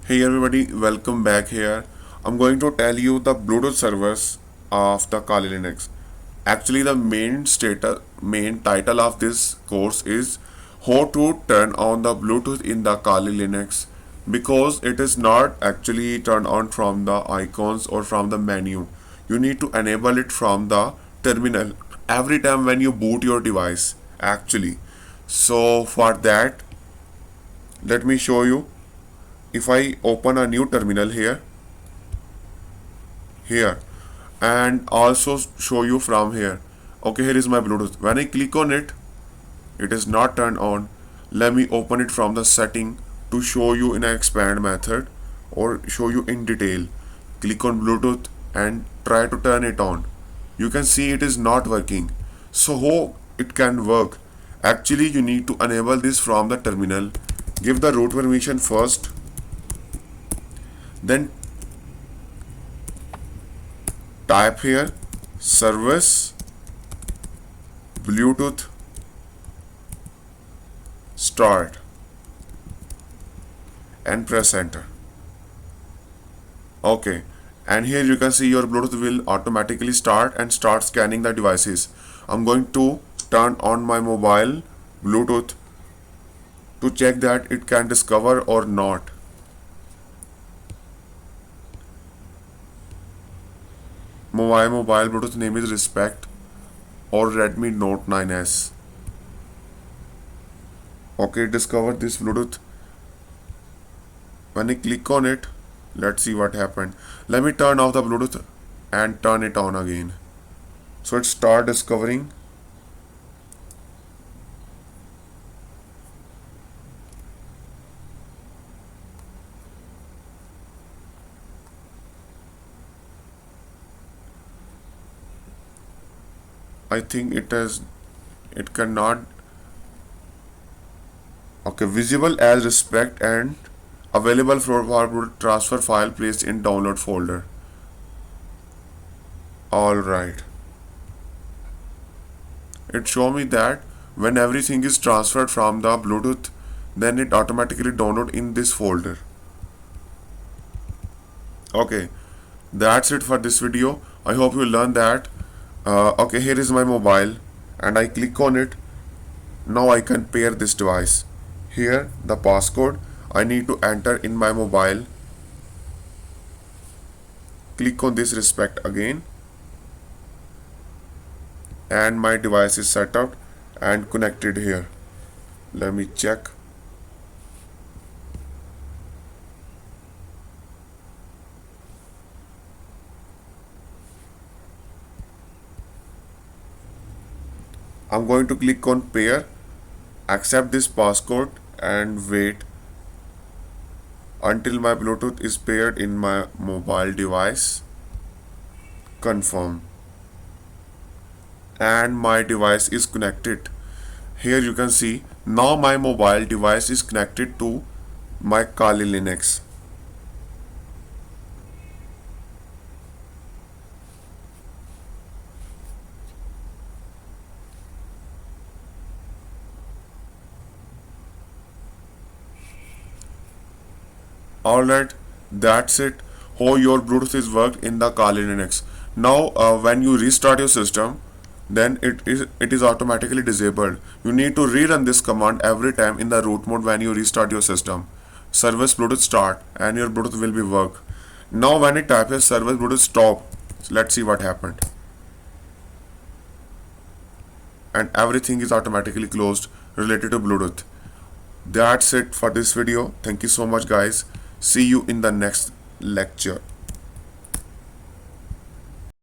Hey everybody, welcome back here. I'm going to tell you the Bluetooth servers of the Kali Linux. Actually, the main title of this course is how to turn on the Bluetooth in the Kali Linux because it is not actually turned on from the icons or from the menu. You need to enable it from the terminal every time when you boot your device actually. So for that, let me show you. If I open a new terminal here and also show you from here. Okay, here is my Bluetooth. When I click on it, it is not turned on. Let me open it from the setting to show you in an expand method or show you in detail. Click on Bluetooth and try to turn it on. You can see it is not working. So how it can work? Actually, you need to enable this from the terminal. Give the root permission first, then type here service bluetooth start and press enter. Okay, and here you can see your Bluetooth will automatically start and start scanning the devices. I'm going to turn on my mobile Bluetooth to check that it can discover or not. My mobile Bluetooth name is Respect or Redmi Note 9s. Okay, discover this Bluetooth. When I click on it, let's see what happened. Let me turn off the Bluetooth and turn it on again. So it start discovering. I think it cannot. Okay, visible as Respect and available for Bluetooth transfer file placed in download folder. Alright. It show me that when everything is transferred from the Bluetooth, then it automatically download in this folder. Okay, that's it for this video. I hope you learned that. Okay, here is my mobile and I click on it. Now I can pair this device. Here the passcode I need to enter in my mobile. Click on this Respect again and my device is set up and connected here. Let me check. I'm going to click on pair, accept this passcode and wait until my Bluetooth is paired in my mobile device. Confirm. And my device is connected. Here you can see now my mobile device is connected to my Kali Linux. Alright, that's it. How your Bluetooth is worked in the Kali Linux. Now when you restart your system, then it is automatically disabled. You need to rerun this command every time in the root mode when you restart your system. Service Bluetooth start and your Bluetooth will be work. Now when I type here service Bluetooth stop, let's see what happened. And everything is automatically closed related to Bluetooth. That's it for this video. Thank you so much guys. See you in the next lecture.